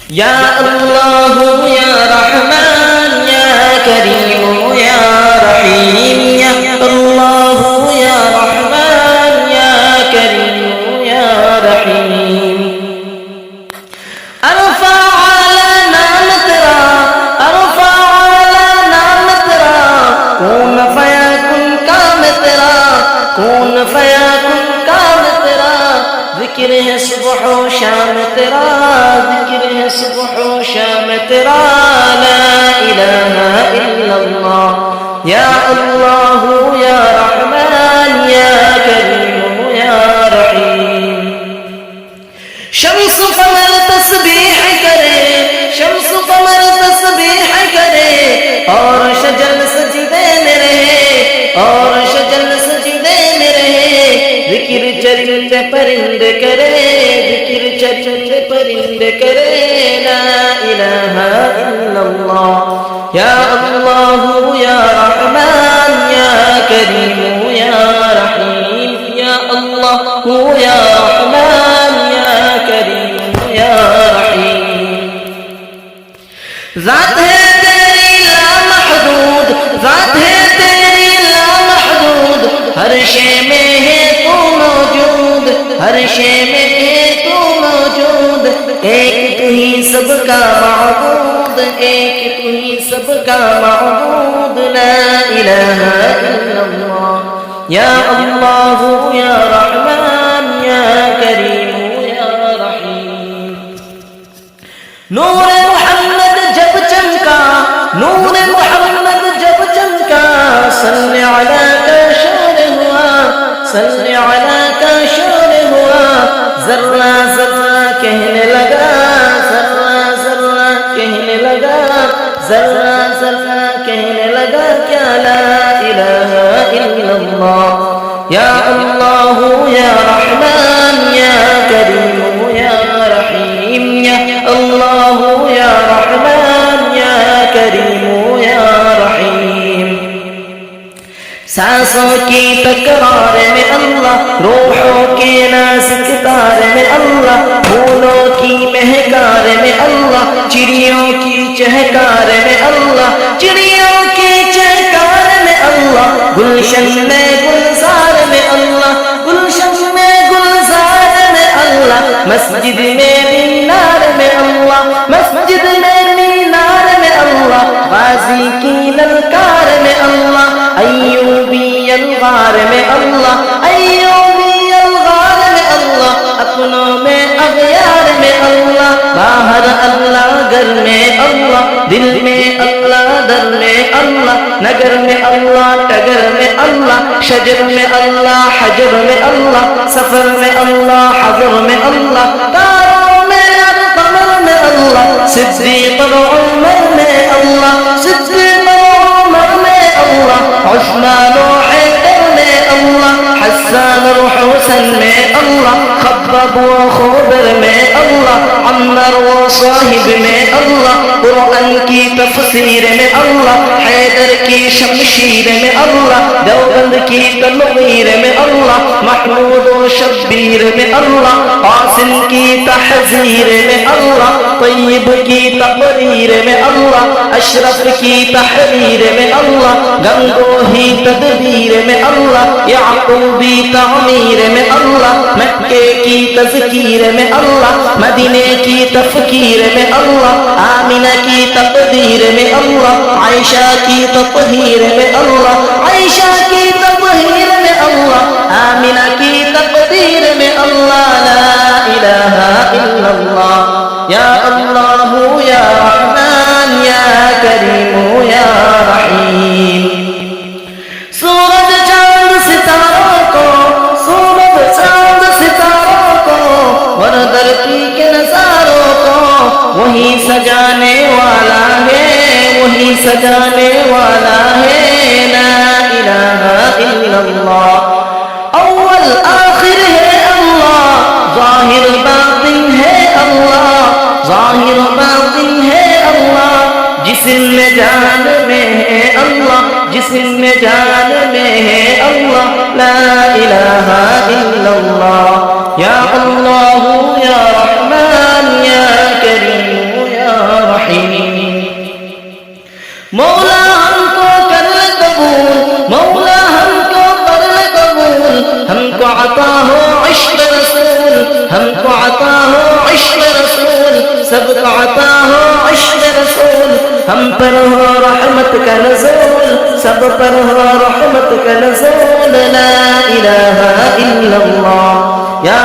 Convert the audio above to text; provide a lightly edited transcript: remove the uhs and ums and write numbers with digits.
یا اللہ یا رحمان یا کریم یا رحیم یا اللہ یا رحمان یا کریم یا رحیم ارفع اعلی نام تیرا ارفع اعلی نام تیرا کون فیکن کام تیرا کون فیکن کام تیرا ذکر ہے صبح و شام تیرا ذکر ہے صبح و شام تیرا لا الہ الا اللہ یا اللہ یا رحمان یا کریم یا رحیم شمس قمر تسبیح کرے شمس قمر تسبیح کرے اور شجر سجدے میں رہے اور شجر سجدے میں رہے ذکر چرند پرند کرے ذکر چرند پرند کرے لا الہ الا اللہ یا اللہ یا رحمان یا کریم یا رحیم یا اللہ یا رحمان یا کریم یا رحیم ذات ہے تیری لامحدود ذات ہے تیری لامحدود ہر شے میں ہے تو موجود ہر شے میں ہے تو موجود ایک تو ہی سب کا معبود ایک تو ہی سب کا معبود لا الہ الا اللہ یا اللہ یا رحمان یا کریم یا رحیم نور محمد جب چمکا نور محمد جب چمکا صلی علی کا شور ہوا صلی علی کا شور ہوا ذرہ ذرہ کہنے لگا ذرہ ذرہ کہنے لگا ذرہ ذرہ کہنے لگا کیا لا الہ الا اللہ یا اللہ یا رحمان یا کریم یا رحیم یا اللہ یا رحمان یا کریم یا رحیم سانسوں کی تکرار میں اللہ روحوں کے نازک تار میں اللہ پھولوں کی مہکار میں اللہ چڑیوں کی چہکار میں اللہ چڑیوں کی چہکار میں اللہ گلشن میں گلزار میں اللہ گلشن میں گلزار میں اللہ مسجد میں مینار میں اللہ مسجد میں مینار میں اللہ غازی کی للکار میں اللہ ایوبی الغار میں اللہ ایوبی الغار میں اللہ اپنوں میں اغیار میں اللہ باہر اللہ گھر میں اللہ دل میں اللہ در میں اللہ نگر میں اللہ ٹگر میں اللہ شجر میں اللہ حجر میں اللہ سفر میں اللہ حضر میں اللہ تاروں میں قمر میں اللہ صدیق و عمر میں اللہ صدیق و عمر میں اللہ عثمان و حیدر میں اللہ حسان و حسن میں اللہ خباب و خبر میں اللہ عمر و صاحب میں اللہ قرآن کی تفسیر میں اللہ حیدر کی شمشیر میں اللہ دیوبند کی تنویر میں اللہ محمود و شبیر میں اللہ قاسم کی تحذیر میں اللہ طیب کی تقریر میں اللہ اشرف کی تحریر میں اللہ گنگوہی تدبیر میں اللہ یعقوبی تعمیر میں اللہ مکے کی تذکیر میں اللہ مدینے کی تفکیر میں اللہ آمنہ کی تقدیر میں اللہ عائشہ کی تطہیر میں اللہ عائشہ کی تطہیر میں اللہ آمنہ کی تقدیر میں اللہ لا الہ الا اللہ یا اللہ یا رحمان یا کریم یا رحیم سورج چاند ستاروں کو سورج چاند ستاروں کو اور دھرتی کے نظاروں کو وہی سجانے والا ہے وہی سجانے والا ہے لا الہ الا اللہ اول آخر ہے اللہ ظاہر باطن ہے اللہ ظاہر باطن ہے اللہ جسم میں جان میں ہے اللہ جسم میں جان میں ہے اللہ لا الہ الا اللہ یا اللہ یا رحمان یا کریم رسول ہم پر ہو رحمت کا نزول سب پر ہو رحمت کا نزول لا الہ الا اللہ یا